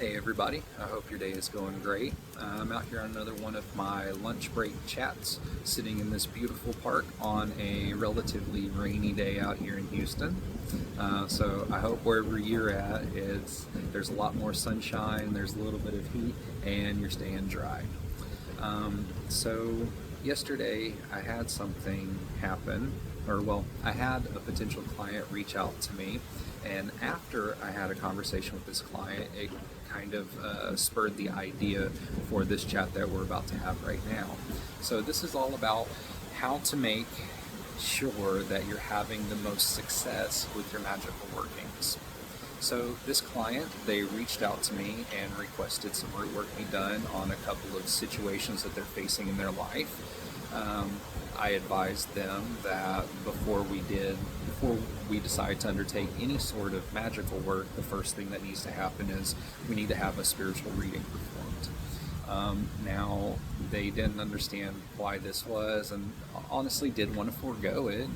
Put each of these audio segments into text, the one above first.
Hey everybody, I hope your day is going great. I'm out here on another one of my lunch break chats, sitting in this beautiful park on a relatively rainy day out here in Houston. So I hope wherever you're at, there's a lot more sunshine, there's a little bit of heat, and you're staying dry. So yesterday I had something happen, I had a potential client reach out to me, and after I had a conversation with this client, it kind of spurred the idea for this chat that we're about to have right now. So this is all about how to make sure that you're having the most success with your magical workings. So this client, they reached out to me and requested some root work be done on a couple of situations that they're facing in their life. I advised them that before we decide to undertake any sort of magical work, the first thing that needs to happen is we need to have a spiritual reading performed. Now, they didn't understand why this was, and honestly did want to forego it,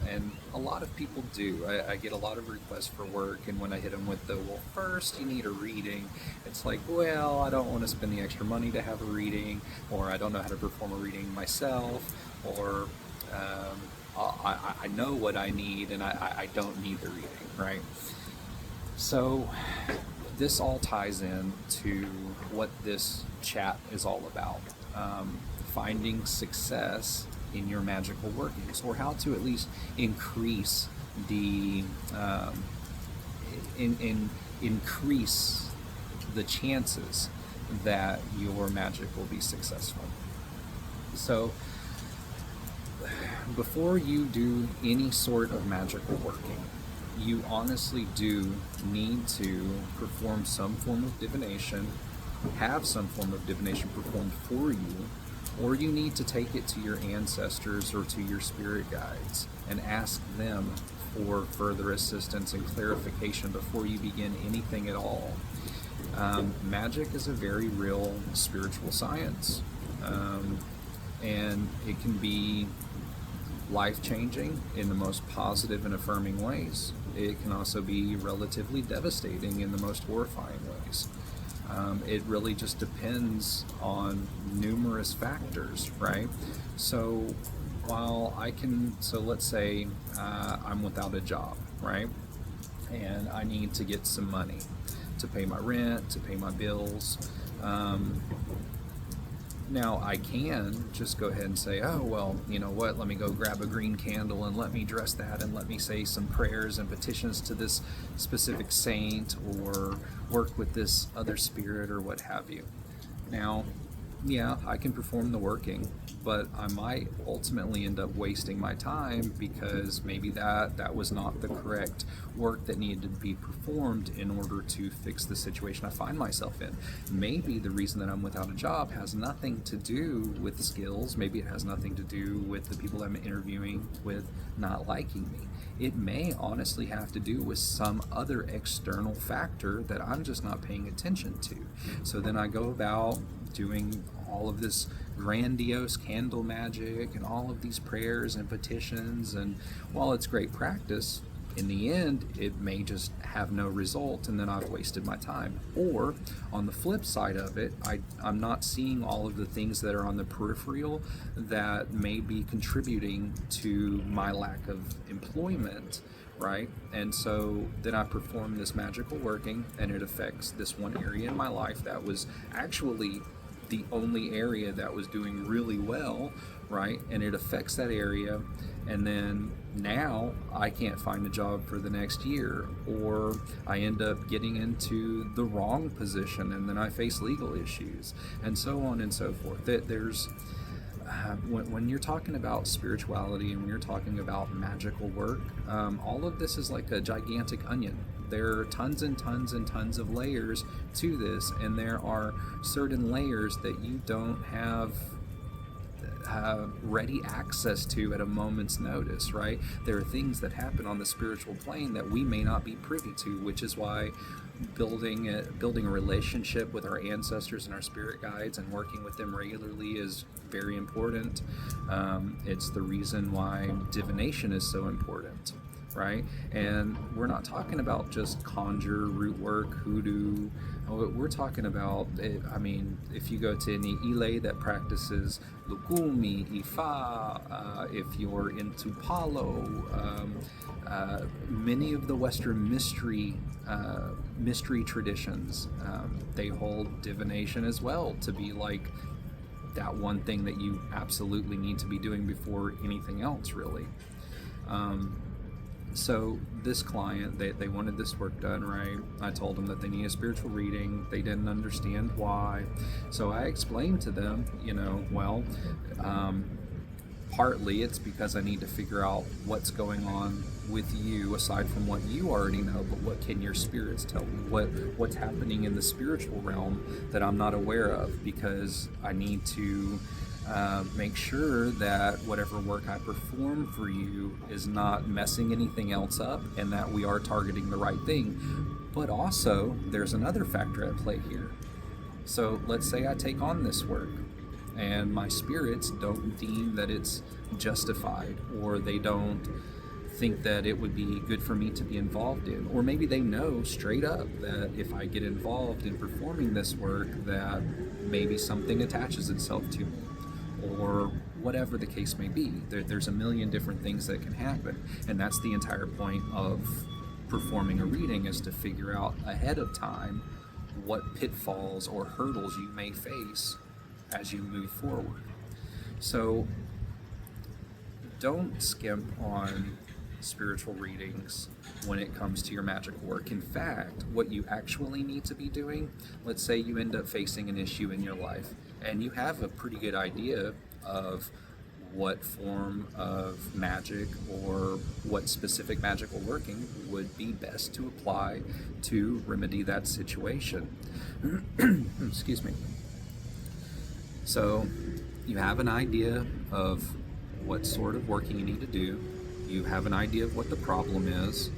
and a lot of people do. I get a lot of requests for work, and when I hit them with well, first you need a reading, it's like, well, I don't want to spend the extra money to have a reading, or I don't know how to perform a reading myself, or I know what I need, and I don't need the reading, right? So this all ties in to what this chat is all about. Finding success in your magical workings, or how to at least increase increase the chances that your magic will be successful. So before you do any sort of magical working, you honestly do need to perform some form of divination, have some form of divination performed for you, or you need to take it to your ancestors or to your spirit guides and ask them for further assistance and clarification before you begin anything at all. Magic is a very real spiritual science, and it can be life-changing in the most positive and affirming ways. It can also be relatively devastating in the most horrifying ways. It really just depends on numerous factors, right? So let's say I'm without a job, right? And I need to get some money to pay my rent, to pay my bills. Now, I can just go ahead and say, oh, well, you know what, let me go grab a green candle and let me dress that and let me say some prayers and petitions to this specific saint or work with this other spirit or what have you. Now, yeah, I can perform the working, but I might ultimately end up wasting my time because maybe that was not the correct work that needed to be performed in order to fix the situation I find myself in. Maybe the reason that I'm without a job has nothing to do with skills. Maybe it has nothing to do with the people I'm interviewing with not liking me. It may honestly have to do with some other external factor that I'm just not paying attention to. So then I go about doing all of this grandiose candle magic and all of these prayers and petitions, and while it's great practice, in the end it may just have no result, and then I've wasted my time. Or on the flip side of it, I'm not seeing all of the things that are on the peripheral that may be contributing to my lack of employment, right? And so then I perform this magical working, and it affects this one area in my life that was actually the only area that was doing really well, right? And it affects that area, and then now I can't find a job for the next year, or I end up getting into the wrong position, and then I face legal issues, and so on and so forth. There's when you're talking about spirituality and when you're talking about magical work, all of this is like a gigantic onion. There are tons and tons and tons of layers to this, and there are certain layers that you don't have ready access to at a moment's notice, right? There are things that happen on the spiritual plane that we may not be privy to, which is why building a relationship with our ancestors and our spirit guides and working with them regularly is very important. It's the reason why divination is so important. right? And we're not talking about just conjure, root work, hoodoo. We're talking about, I mean, if you go to any Ile that practices Lukumi, Ifa, if you're into Palo, many of the Western mystery traditions, they hold divination as well to be like that one thing that you absolutely need to be doing before anything else, really. So this client, they wanted this work done, right? I told them that they need a spiritual reading. They didn't understand why. So I explained to them, well, partly it's because I need to figure out what's going on with you aside from what you already know, but what can your spirits tell me? What's happening in the spiritual realm that I'm not aware of? Because I need to make sure that whatever work I perform for you is not messing anything else up and that we are targeting the right thing. But also, there's another factor at play here. So let's say I take on this work and my spirits don't deem that it's justified, or they don't think that it would be good for me to be involved in, or maybe they know straight up that if I get involved in performing this work that maybe something attaches itself to me, or whatever the case may be. There's a million different things that can happen, and that's the entire point of performing a reading, is to figure out ahead of time what pitfalls or hurdles you may face as you move forward. So don't skimp on spiritual readings when it comes to your magical work. In fact, what you actually need to be doing, let's say you end up facing an issue in your life and you have a pretty good idea of what form of magic or what specific magical working would be best to apply to remedy that situation. Excuse me. So you have an idea of what sort of working you need to do. You have an idea of what the problem is.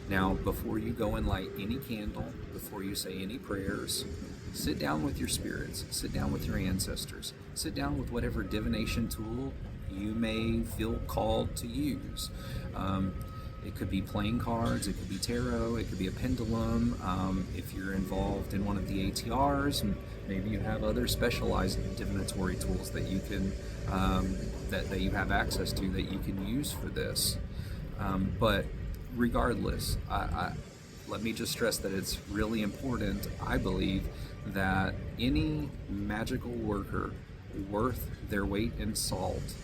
Now, before you go and light any candle, before you say any prayers, sit down with your spirits, sit down with your ancestors, sit down with whatever divination tool you may feel called to use. It could be playing cards, it could be tarot, it could be a pendulum. If you're involved in one of the ATRs, maybe you have other specialized divinatory tools that you can that you have access to that you can use for this. But regardless, let me just stress that it's really important, I believe, that any magical worker worth their weight in salt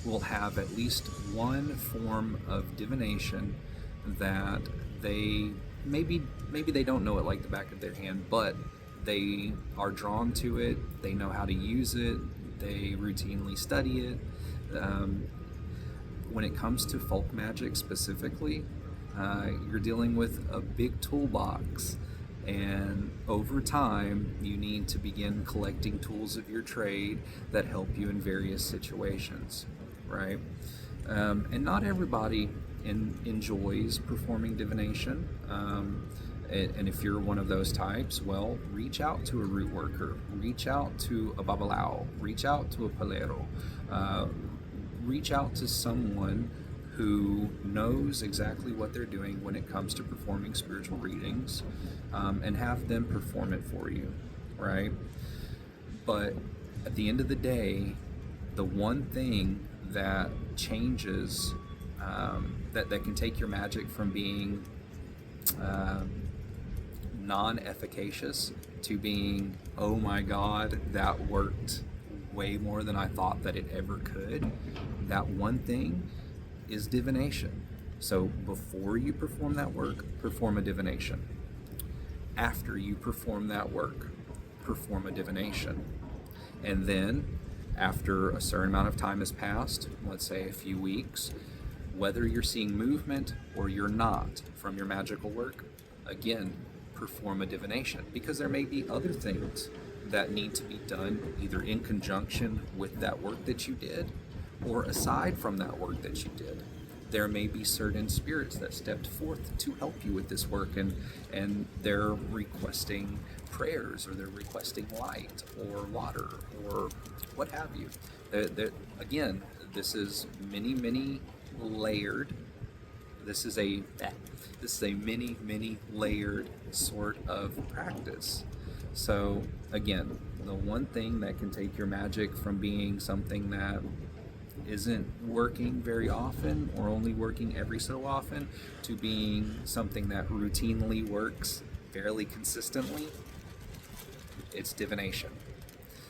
will have at least one form of divination that they maybe they don't know it like the back of their hand, but they are drawn to it, they know how to use it, they routinely study it. When it comes to folk magic specifically, you're dealing with a big toolbox, and over time you need to begin collecting tools of your trade that help you in various situations, right? And not everybody enjoys performing divination, and if you're one of those types, well, reach out to a root worker, reach out to a babalao, reach out to a palero, reach out to someone who knows exactly what they're doing when it comes to performing spiritual readings, and have them perform it for you, right? But at the end of the day, the one thing that changes, that can take your magic from being non-efficacious to being, oh my God, that worked way more than I thought that it ever could, that one thing is divination. So before you perform that work, perform a divination. After you perform that work, perform a divination. And then, after a certain amount of time has passed, let's say a few weeks, whether you're seeing movement or you're not from your magical work, again, perform a divination, because there may be other things that need to be done either in conjunction with that work that you did or aside from that work that you did. There may be certain spirits that stepped forth to help you with this work, and they're requesting prayers, or they're requesting light or water or what have you. Again, this is many layered. this is a many layered sort of practice. So again, the one thing that can take your magic from being something that isn't working very often or only working every so often to being something that routinely works fairly consistently, it's divination.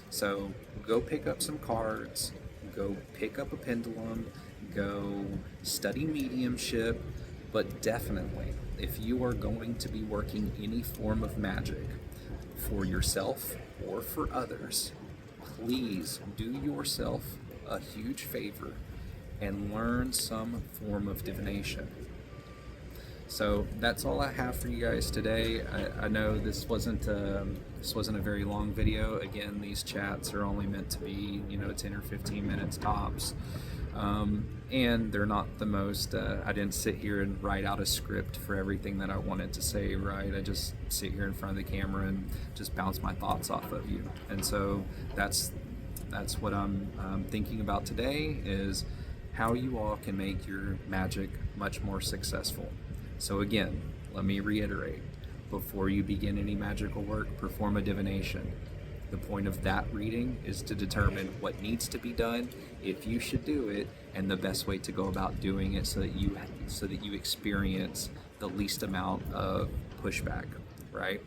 So go pick up some cards, go pick up a pendulum, go study mediumship, but definitely, if you are going to be working any form of magic for yourself or for others, please do yourself a huge favor and learn some form of divination. So that's all I have for you guys today. I know this wasn't a very long video. Again, these chats are only meant to be 10 or 15 minutes tops, and they're not the most. I didn't sit here and write out a script for everything that I wanted to say. Right? I just sit here in front of the camera and just bounce my thoughts off of you. And so that's what I'm thinking about today, is how you all can make your magic much more successful. So again, let me reiterate, before you begin any magical work, perform a divination. The point of that reading is to determine what needs to be done, if you should do it, and the best way to go about doing it so that you experience the least amount of pushback, right?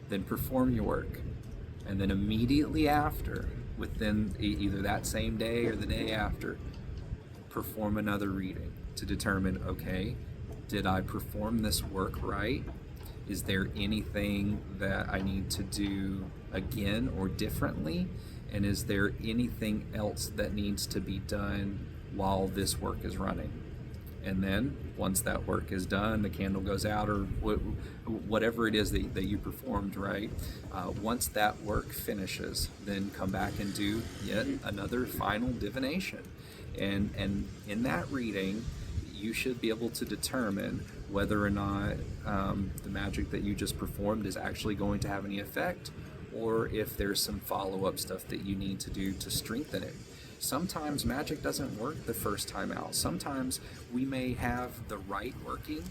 Then perform your work. And then immediately after, within either that same day or the day after, perform another reading to determine, okay, did I perform this work right? Is there anything that I need to do again or differently? And is there anything else that needs to be done while this work is running? And then once that work is done, the candle goes out, or whatever it is that you performed, right? Once that work finishes, then come back and do yet another final divination. And in that reading, you should be able to determine whether or not the magic that you just performed is actually going to have any effect, or if there's some follow-up stuff that you need to do to strengthen it. Sometimes magic doesn't work the first time out. Sometimes we may have the right working,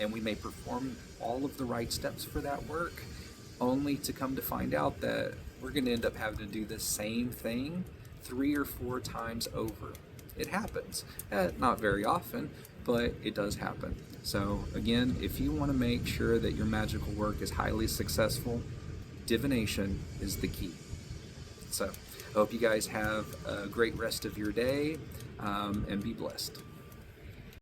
and we may perform all of the right steps for that work, only to come to find out that we're going to end up having to do the same thing 3 or 4 times over. It happens. Not very often, but it does happen. So again, if you want to make sure that your magical work is highly successful, divination is the key. So I hope you guys have a great rest of your day, and be blessed.